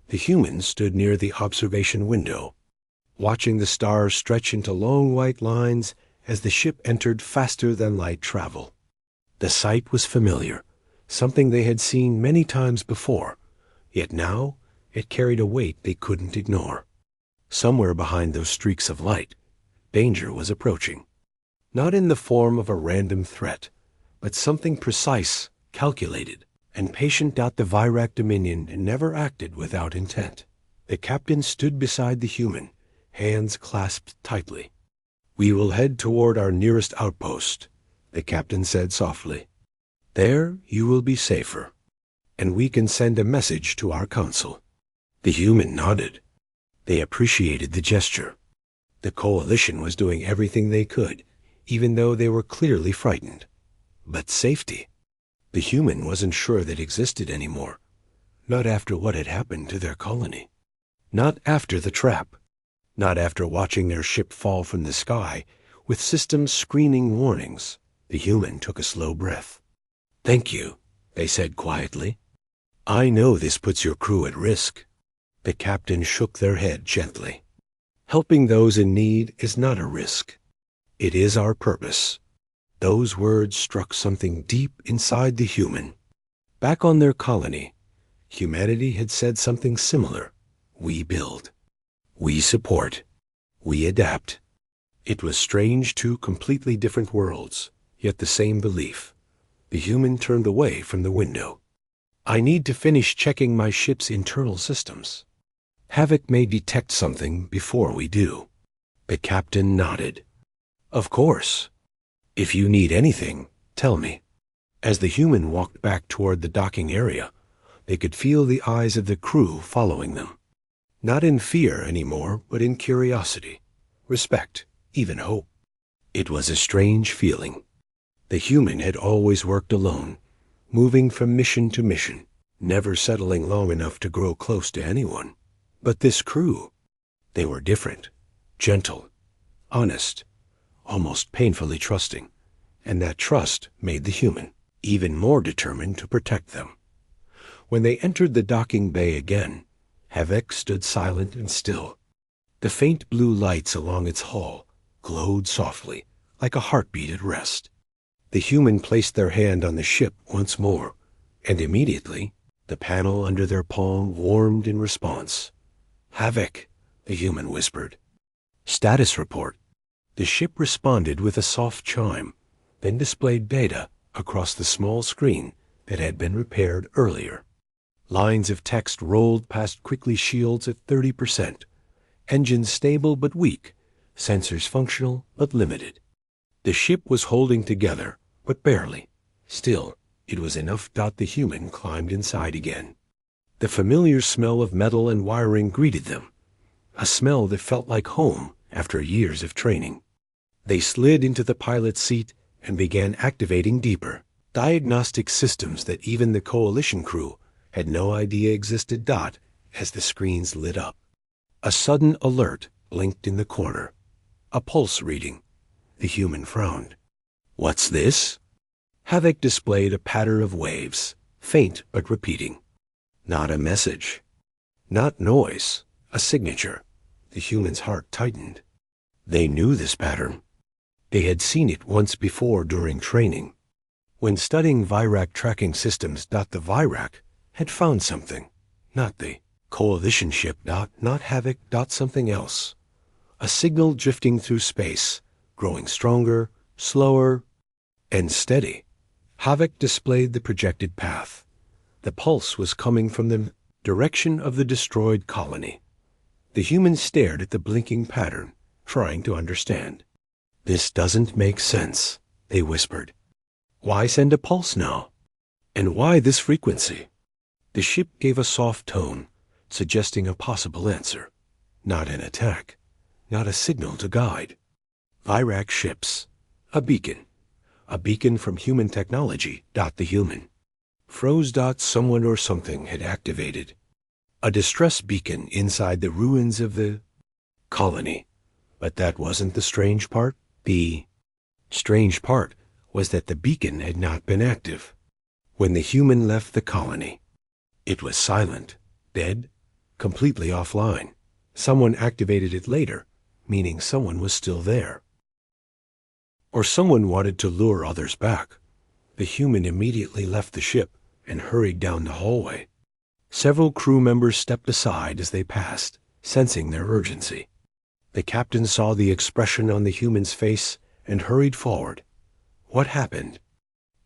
The humans stood near the observation window, watching the stars stretch into long white lines as the ship entered faster than light travel. The sight was familiar, something they had seen many times before, yet now it carried a weight they couldn't ignore. Somewhere behind those streaks of light, danger was approaching. Not in the form of a random threat, but something precise, calculated, and patient. The Virac Dominion never acted without intent. The captain stood beside the human, hands clasped tightly. "We will head toward our nearest outpost," the captain said softly. "There you will be safer, and we can send a message to our council." The human nodded. They appreciated the gesture. The Coalition was doing everything they could, even though they were clearly frightened. But safety? The human wasn't sure that existed anymore. Not after what had happened to their colony. Not after the trap. Not after watching their ship fall from the sky, with systems screening warnings. The human took a slow breath. "Thank you," they said quietly. "I know this puts your crew at risk." The captain shook their head gently. "Helping those in need is not a risk. It is our purpose." Those words struck something deep inside the human. Back on their colony, humanity had said something similar. We build. We support. We adapt. It was strange, two completely different worlds, yet the same belief. The human turned away from the window. "I need to finish checking my ship's internal systems. Havoc may detect something before we do." The captain nodded. "Of course. If you need anything, tell me." As the human walked back toward the docking area, they could feel the eyes of the crew following them. Not in fear anymore, but in curiosity, respect, even hope. It was a strange feeling. The human had always worked alone, moving from mission to mission, never settling long enough to grow close to anyone. But this crew, they were different. gentle, honest, almost painfully trusting, and that trust made the human even more determined to protect them. When they entered the docking bay again, Havoc stood silent and still. The faint blue lights along its hull glowed softly, like a heartbeat at rest. The human placed their hand on the ship once more, and immediately the panel under their palm warmed in response. "Havoc," the human whispered. "Status report." The ship responded with a soft chime, then displayed data across the small screen that had been repaired earlier. Lines of text rolled past quickly shields at 30%. Engines stable but weak, sensors functional but limited. The ship was holding together, but barely. Still, it was enough. The human climbed inside again. The familiar smell of metal and wiring greeted them, a smell that felt like home after years of training. They slid into the pilot's seat and began activating deeper diagnostic systems that even the Coalition crew had no idea existed. As the screens lit up, a sudden alert blinked in the corner. A pulse reading. The human frowned. "What's this?" Havoc displayed a patter of waves, faint but repeating. Not a message. Not noise. A signature. The human's heart tightened. They knew this pattern. They had seen it once before during training. When studying Virac tracking systems. The Virac had found something. Not the Coalition ship. Not Havoc. Something else. A signal drifting through space, growing stronger, slower, and steady. Havoc displayed the projected path. The pulse was coming from the direction of the destroyed colony. The humans stared at the blinking pattern, trying to understand. "This doesn't make sense," they whispered. "Why send a pulse now? And why this frequency?" The ship gave a soft tone, suggesting a possible answer. Not an attack. Not a signal to guide. Virac ships. A beacon. A beacon from human technology. The human froze. Someone or something had activated a distress beacon inside the ruins of the colony. But that wasn't the strange part. The strange part was that the beacon had not been active when the human left the colony. It was silent, dead, completely offline. Someone activated it later, meaning someone was still there. Or someone wanted to lure others back. The human immediately left the ship and hurried down the hallway. Several crew members stepped aside as they passed, sensing their urgency. The captain saw the expression on the human's face and hurried forward. "What happened?"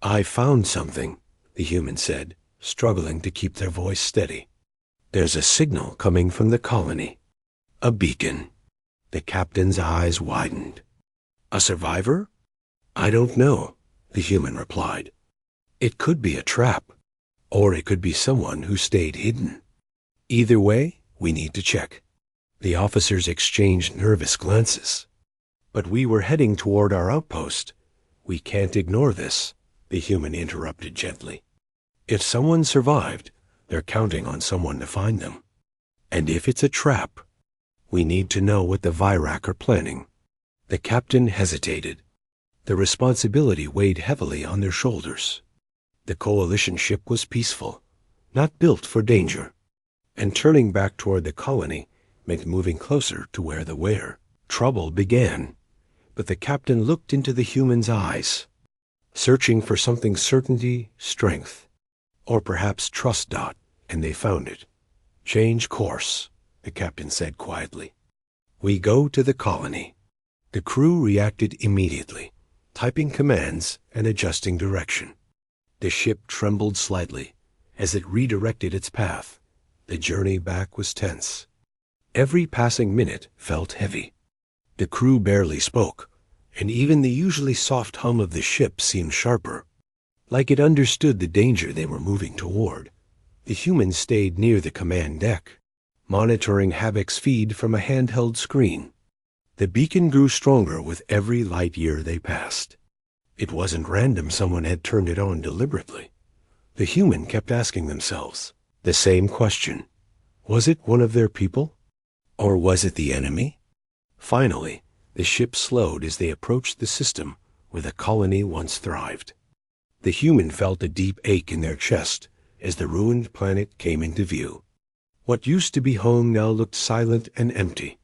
"I found something," the human said, struggling to keep their voice steady. "There's a signal coming from the colony. A beacon." The captain's eyes widened. "A survivor?" "I don't know," the human replied. "It could be a trap, or it could be someone who stayed hidden. Either way, we need to check." The officers exchanged nervous glances. "But we were heading toward our outpost. We can't ignore this," the human interrupted gently. "If someone survived, they're counting on someone to find them. And if it's a trap, we need to know what the Virac are planning." The captain hesitated. The responsibility weighed heavily on their shoulders. The Coalition ship was peaceful, not built for danger, and turning back toward the colony meant moving closer to where trouble began. But the captain looked into the human's eyes, searching for something: certainty, strength, or perhaps trust. And they found it. "Change course," the captain said quietly. "We go to the colony." The crew reacted immediately, typing commands and adjusting direction. The ship trembled slightly as it redirected its path. The journey back was tense. Every passing minute felt heavy. The crew barely spoke, and even the usually soft hum of the ship seemed sharper, like it understood the danger they were moving toward. The humans stayed near the command deck, monitoring Havoc's feed from a handheld screen. The beacon grew stronger with every light year they passed. It wasn't random. Someone had turned it on deliberately. The human kept asking themselves the same question. Was it one of their people? Or was it the enemy? Finally, the ship slowed as they approached the system where the colony once thrived. The human felt a deep ache in their chest as the ruined planet came into view. What used to be home now looked silent and empty,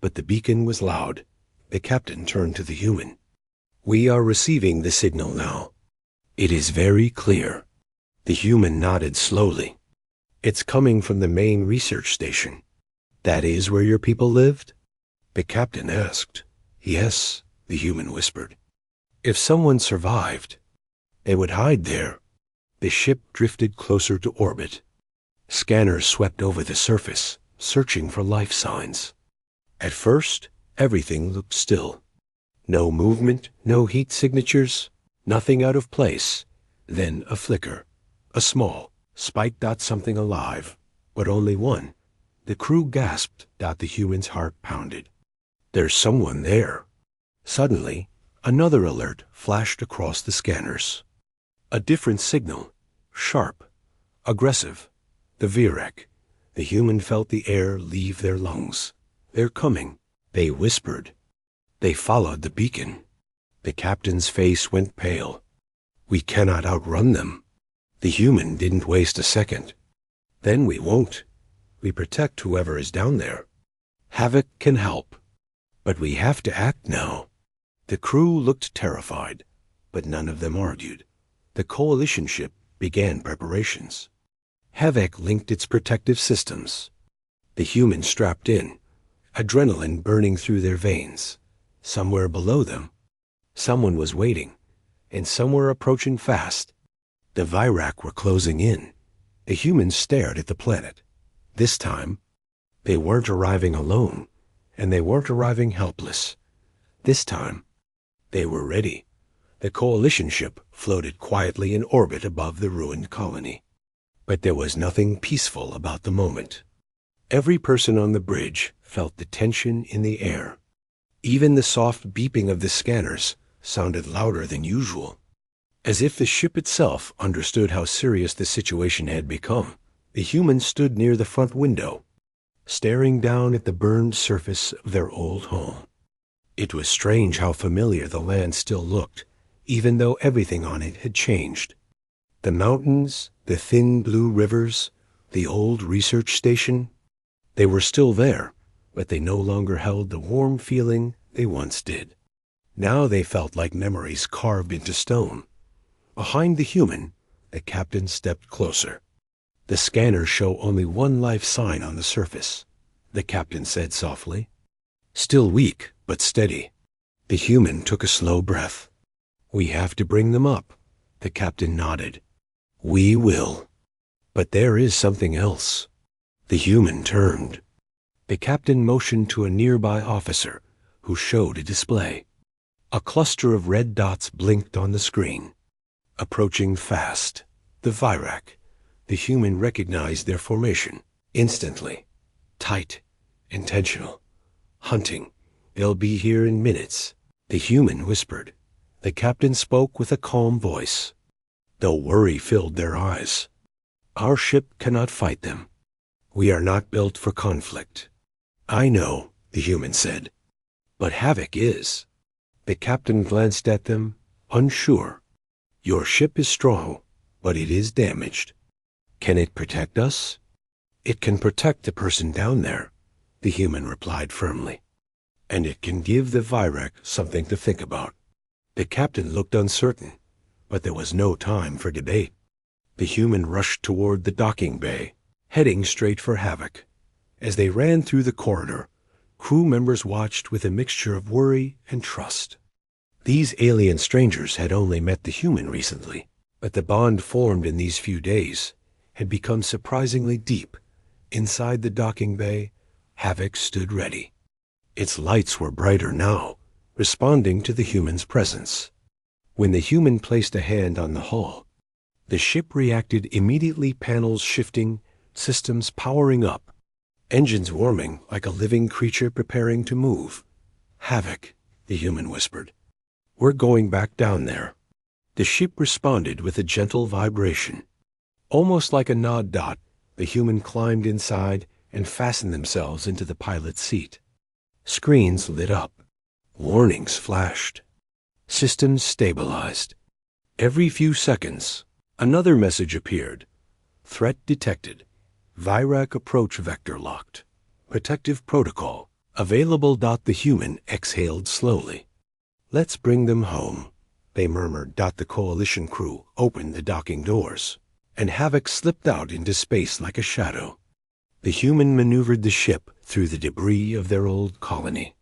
but the beacon was loud. The captain turned to the human. "We are receiving the signal now. It is very clear." The human nodded slowly. "It's coming from the main research station." "That is where your people lived?" the captain asked. "Yes," the human whispered. "If someone survived, they would hide there." The ship drifted closer to orbit. Scanners swept over the surface, searching for life signs. At first, everything looked still. No movement, no heat signatures, nothing out of place. Then a flicker. A small, spike dot something alive, but only one. The crew gasped. The human's heart pounded. "There's someone there." Suddenly, another alert flashed across the scanners. A different signal. Sharp. Aggressive. The Virek. The human felt the air leave their lungs. "They're coming," they whispered. They followed the beacon. The captain's face went pale. "We cannot outrun them." The human didn't waste a second. "Then we won't. We protect whoever is down there. Havoc can help. But we have to act now." The crew looked terrified, but none of them argued. The coalition ship began preparations. Havoc linked its protective systems. The humans strapped in, adrenaline burning through their veins. Somewhere below them, someone was waiting, and some were approaching fast. The Virak were closing in. The humans stared at the planet. This time, they weren't arriving alone, and they weren't arriving helpless. This time, they were ready. The coalition ship floated quietly in orbit above the ruined colony. But there was nothing peaceful about the moment. Every person on the bridge felt the tension in the air. Even the soft beeping of the scanners sounded louder than usual. As if the ship itself understood how serious the situation had become, the humans stood near the front window, staring down at the burned surface of their old home. It was strange how familiar the land still looked, even though everything on it had changed. The mountains, the thin blue rivers, the old research station, they were still there, but they no longer held the warm feeling they once did. Now they felt like memories carved into stone. Behind the human, the captain stepped closer. "The scanners show only one life sign on the surface," the captain said softly. "Still weak, but steady." The human took a slow breath. "We have to bring them up." The captain nodded. "We will. But there is something else." The human turned. The captain motioned to a nearby officer, who showed a display. A cluster of red dots blinked on the screen. Approaching fast. The Virak. The human recognized their formation instantly. Tight. Intentional. Hunting. "They'll be here in minutes," the human whispered. The captain spoke with a calm voice, though worry filled their eyes. "Our ship cannot fight them. We are not built for conflict." "I know," the human said. "But Havoc is." The captain glanced at them, unsure. "Your ship is strong, but it is damaged. Can it protect us?" "It can protect the person down there," the human replied firmly. "And it can give the Virak something to think about." The captain looked uncertain, but there was no time for debate. The human rushed toward the docking bay, heading straight for Havoc. As they ran through the corridor, crew members watched with a mixture of worry and trust. These alien strangers had only met the human recently, but the bond formed in these few days had become surprisingly deep. Inside the docking bay, Havoc stood ready. Its lights were brighter now, responding to the human's presence. When the human placed a hand on the hull, the ship reacted immediately, panels shifting, systems powering up, engines warming like a living creature preparing to move. "Havoc," the human whispered. "We're going back down there." The ship responded with a gentle vibration. Almost like a nod dot, the human climbed inside and fastened themselves into the pilot's seat. Screens lit up. Warnings flashed. Systems stabilized. Every few seconds, another message appeared. Threat detected. Virac approach vector locked. Protective protocol available. The human exhaled slowly. Let's bring them home, they murmured. The coalition crew opened the docking doors, and Havoc slipped out into space like a shadow. The human maneuvered the ship through the debris of their old colony.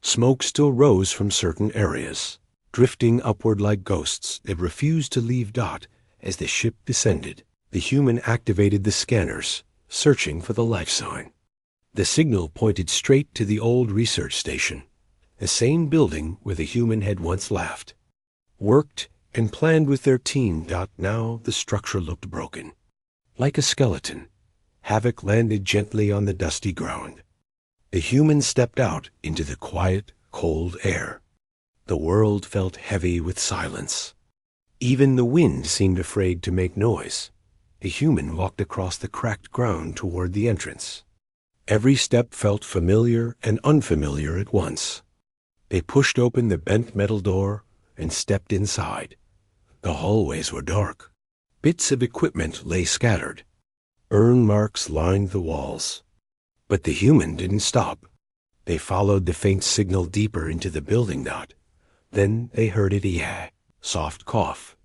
Smoke still rose from certain areas, drifting upward like ghosts that refused to leave. As the ship descended, the human activated the scanners, searching for the life sign. The signal pointed straight to the old research station, the same building where the human had once laughed, worked, and planned with their team. Now the structure looked broken. Like a skeleton, Havoc landed gently on the dusty ground. The human stepped out into the quiet, cold air. The world felt heavy with silence. Even the wind seemed afraid to make noise. The human walked across the cracked ground toward the entrance. Every step felt familiar and unfamiliar at once. They pushed open the bent metal door and stepped inside. The hallways were dark. Bits of equipment lay scattered. Burn marks lined the walls. But the human didn't stop. They followed the faint signal deeper into the building. Then they heard a soft cough.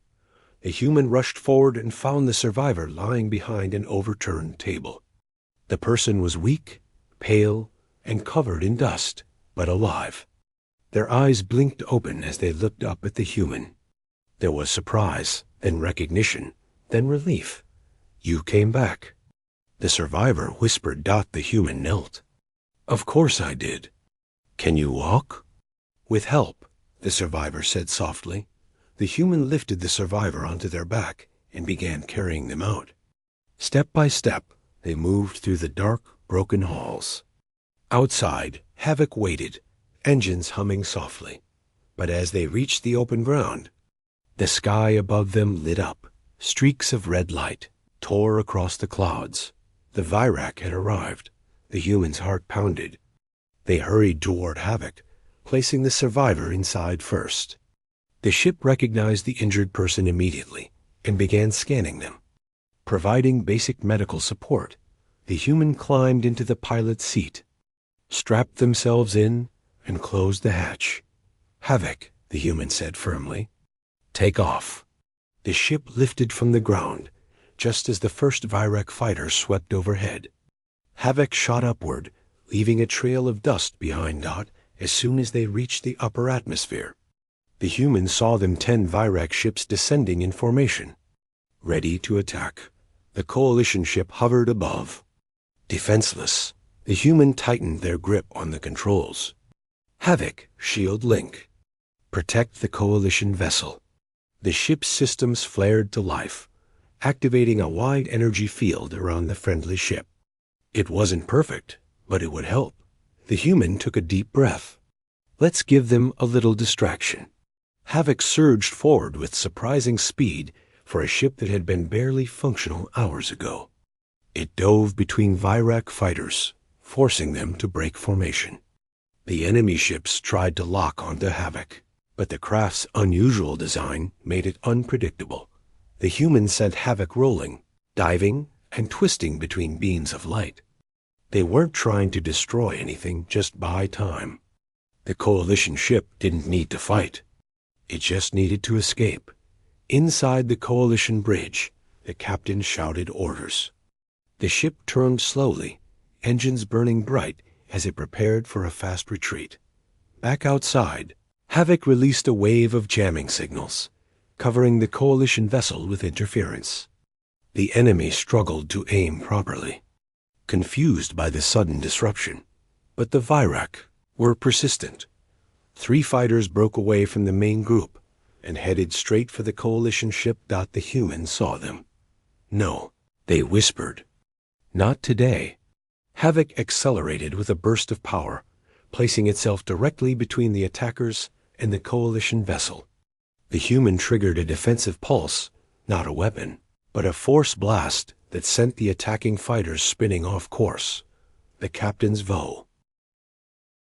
The human rushed forward and found the survivor lying behind an overturned table. The person was weak, pale, and covered in dust, but alive. Their eyes blinked open as they looked up at the human. There was surprise, then recognition, then relief. "You came back." The survivor whispered. The human knelt. "Of course I did." "Can you walk?" "With help," the survivor said softly. The human lifted the survivor onto their back and began carrying them out. Step by step, they moved through the dark, broken halls. Outside, Havoc waited, engines humming softly. But as they reached the open ground, the sky above them lit up. Streaks of red light tore across the clouds. The Virac had arrived. The human's heart pounded. They hurried toward Havoc, placing the survivor inside first. The ship recognized the injured person immediately and began scanning them. Providing basic medical support, the human climbed into the pilot's seat, strapped themselves in, and closed the hatch. "Havoc," the human said firmly. "Take off." The ship lifted from the ground, just as the first Virac fighter swept overhead. Havoc shot upward, leaving a trail of dust behind. As soon as they reached the upper atmosphere, the human saw them 10 Virac ships descending in formation, ready to attack. The coalition ship hovered above. Defenseless, the human tightened their grip on the controls. Havoc, shield link. Protect the coalition vessel. The ship's systems flared to life, activating a wide energy field around the friendly ship. It wasn't perfect, but it would help. The human took a deep breath. Let's give them a little distraction. Havoc surged forward with surprising speed for a ship that had been barely functional hours ago. It dove between Virac fighters, forcing them to break formation. The enemy ships tried to lock onto Havoc, but the craft's unusual design made it unpredictable. The human sent Havoc rolling, diving, and twisting between beams of light. They weren't trying to destroy anything, just buy time. The coalition ship didn't need to fight. It just needed to escape. Inside the coalition bridge, the captain shouted orders. The ship turned slowly, engines burning bright as it prepared for a fast retreat. Back outside, Havoc released a wave of jamming signals, covering the coalition vessel with interference. The enemy struggled to aim properly, confused by the sudden disruption. But the Virac were persistent. 3 fighters broke away from the main group and headed straight for the coalition ship. The human saw them. "No," they whispered. "Not today." Havoc accelerated with a burst of power, placing itself directly between the attackers and the coalition vessel. The human triggered a defensive pulse, not a weapon, but a force blast that sent the attacking fighters spinning off course. The captain's vow.